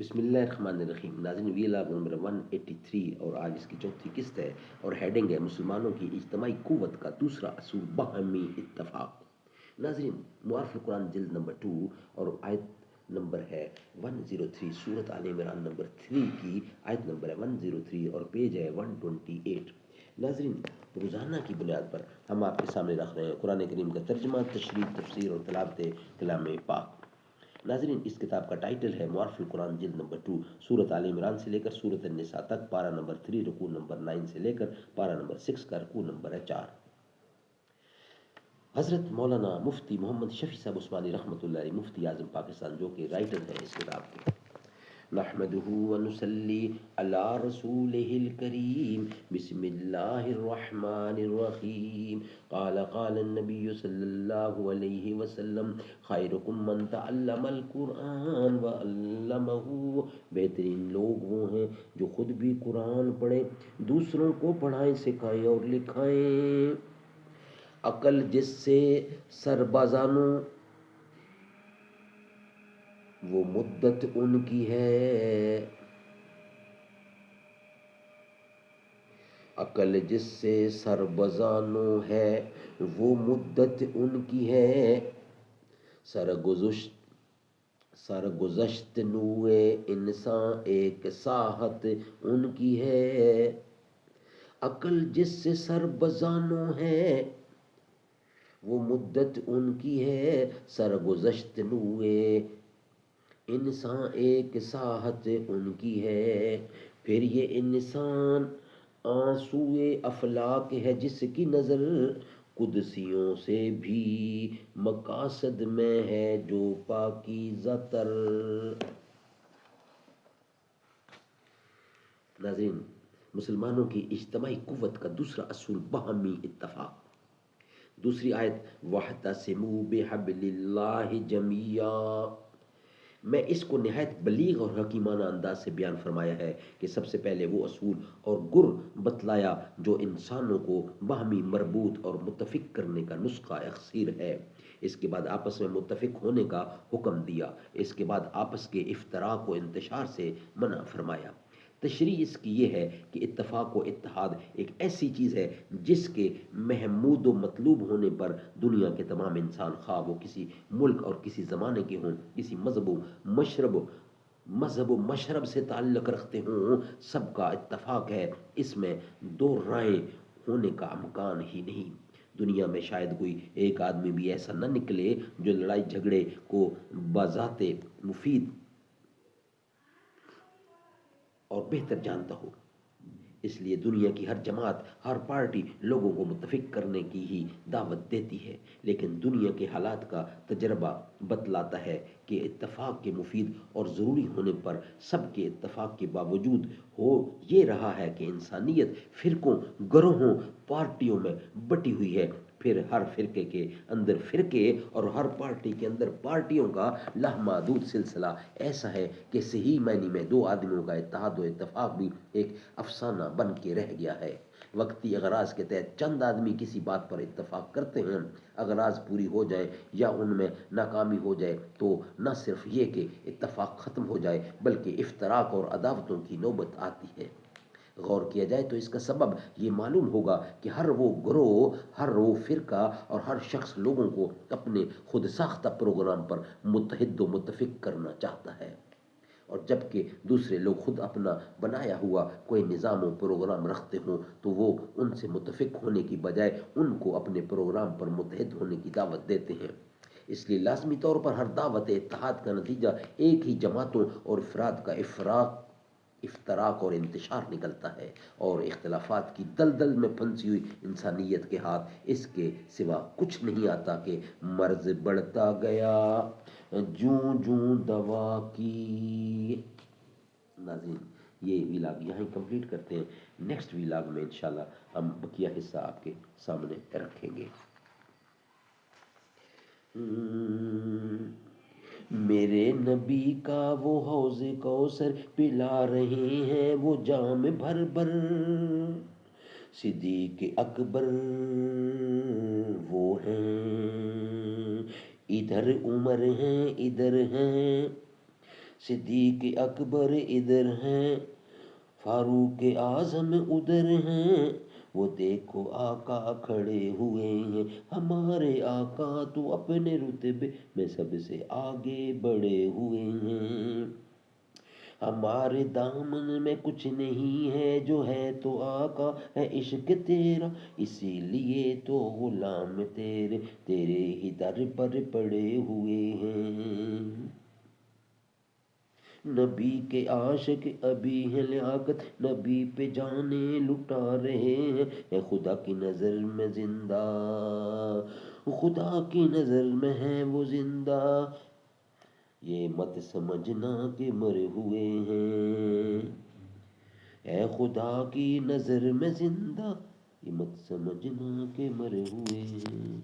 بسم اللہ الرحمن الرحیم. ناظرین، ویلاگ نمبر 183 اور آج اس کی چوتھی قسط ہے اور ہیڈنگ ہے مسلمانوں کی اجتماعی قوت کا دوسرا اصول باہمی اتفاق. ناظرین، معارف القرآن جلد نمبر 2 اور آیت نمبر ہے 103، سورۃ آل عمران نمبر 3 کی آیت نمبر ہے 103 اور پیج ہے 128. ناظرین، روزانہ کی بنیاد پر ہم آپ کے سامنے رکھ رہے ہیں قرآن کریم کا ترجمہ، تشریح، تفسیر اور تلاوت کلام پاک. ناظرین، اس کتاب کا ٹائٹل ہے معارف القرآن جلد نمبر 2، سورۃ آل عمران سے لے کر سورۃ النساء تک، پارہ نمبر 3 رکوع نمبر 9 سے لے کر پارہ نمبر 6 کا رکوع نمبر ہے 4. حضرت مولانا مفتی محمد شفیع صاحب عثمانی رحمۃ اللہ علیہ، مفتی اعظم پاکستان، جو کہ رائٹر ہیں اس کتاب کے. نحمده ونصلي على رسوله الكريم بسم الله الرحمن الرحيم. قال النبي صلى الله عليه وسلم خيركم من تعلم القرآن وعلمه. بہترین لوگ وہ ہیں جو خود بھی قرآن پڑھیں، دوسروں کو پڑھائیں، سکھائیں اور لکھائیں. عقل جس سے سربازانوں وہ مدت ان کی ہے، عقل جس سے سربزانوں ہے وہ مدت ان کی ہے، سرگزشت نوے انسان ایک ساحت ان کی ہے. عقل جس سے سربزانوں ہے وہ مدت ان کی ہے، سرگزشت نوے انسان ایک ساحت ان کی ہے. پھر یہ انسان آنسوئے افلاک ہے جس کی نظر قدسیوں سے بھی مقاصد میں ہے جو پاکیزہ تر. ناظرین، مسلمانوں کی اجتماعی قوت کا دوسرا اصول باہمی اتفاق. دوسری آیت وَاعْتَصِمُوا بِحَبْلِ اللَّهِ جَمِيعًا میں اس کو نہایت بلیغ اور حکیمانہ انداز سے بیان فرمایا ہے کہ سب سے پہلے وہ اصول اور گر بتلایا جو انسانوں کو باہمی مربوط اور متفق کرنے کا نسخہ اخصیر ہے. اس کے بعد آپس میں متفق ہونے کا حکم دیا. اس کے بعد آپس کے افتراق و انتشار سے منع فرمایا. تشریح اس کی یہ ہے کہ اتفاق و اتحاد ایک ایسی چیز ہے جس کے محمود و مطلوب ہونے پر دنیا کے تمام انسان، خواہ وہ کسی ملک اور کسی زمانے کے ہوں، کسی مذہب و مشرب سے تعلق رکھتے ہوں، سب کا اتفاق ہے. اس میں دو رائے ہونے کا امکان ہی نہیں. دنیا میں شاید کوئی ایک آدمی بھی ایسا نہ نکلے جو لڑائی جھگڑے کو بذات مفید اور بہتر جانتا ہو. اس لیے دنیا کی ہر جماعت، ہر پارٹی لوگوں کو متفق کرنے کی ہی دعوت دیتی ہے، لیکن دنیا کے حالات کا تجربہ بتلاتا ہے کہ اتفاق کے مفید اور ضروری ہونے پر سب کے اتفاق کے باوجود ہو یہ رہا ہے کہ انسانیت فرقوں، گروہوں، پارٹیوں میں بٹی ہوئی ہے. پھر ہر فرقے کے اندر فرقے اور ہر پارٹی کے اندر پارٹیوں کا لامحدود سلسلہ ایسا ہے کہ صحیح معنی میں دو آدمیوں کا اتحاد و اتفاق بھی ایک افسانہ بن کے رہ گیا ہے. وقتی اغراض کے تحت چند آدمی کسی بات پر اتفاق کرتے ہیں، اغراض پوری ہو جائے یا ان میں ناکامی ہو جائے تو نہ صرف یہ کہ اتفاق ختم ہو جائے بلکہ افتراق اور عداوتوں کی نوبت آتی ہے. غور کیا جائے تو اس کا سبب یہ معلوم ہوگا کہ ہر وہ گروہ، ہر وہ فرقہ اور ہر شخص لوگوں کو اپنے خود ساختہ پروگرام پر متحد و متفق کرنا چاہتا ہے، اور جبکہ دوسرے لوگ خود اپنا بنایا ہوا کوئی نظام و پروگرام رکھتے ہوں تو وہ ان سے متفق ہونے کی بجائے ان کو اپنے پروگرام پر متحد ہونے کی دعوت دیتے ہیں. اس لیے لازمی طور پر ہر دعوت اتحاد کا نتیجہ ایک ہی جماعتوں اور افراد کا افتراق اور انتشار نکلتا ہے، اور اختلافات کی دلدل میں پھنسی ہوئی انسانیت کے ہاتھ اس کے سوا کچھ نہیں آتا کہ مرض بڑھتا گیا جوں جوں دوا کی. ناظرین، یہ ویلاگ یہاں کمپلیٹ کرتے ہیں. نیکسٹ ویلاگ میں انشاءاللہ ہم بقیہ حصہ آپ کے سامنے رکھیں گے. میرے نبی کا وہ حوض کوثر پلا رہے ہیں وہ جام بھر بھر، صدیق اکبر وہ ہیں، ادھر عمر ہیں ادھر ہیں صدیق اکبر ادھر ہیں، فاروق اعظم ادھر ہیں، وہ دیکھو آقا کھڑے ہوئے ہیں، ہمارے آقا تو اپنے رتبے میں سب سے آگے بڑھے ہوئے ہیں، ہمارے دامن میں کچھ نہیں ہے، جو ہے تو آقا ہے عشق تیرا، اسی لیے تو غلام تیرے تیرے ہی در پر پڑے ہوئے ہیں، نبی کے عاشق ابھی ہیں لیاقت، نبی پہ جانے لٹا رہے ہیں، اے خدا کی نظر میں زندہ، خدا کی نظر میں ہے وہ زندہ، یہ مت سمجھنا کہ مرے ہوئے ہیں، اے خدا کی نظر میں زندہ، یہ مت سمجھنا کہ مرے ہوئے ہیں۔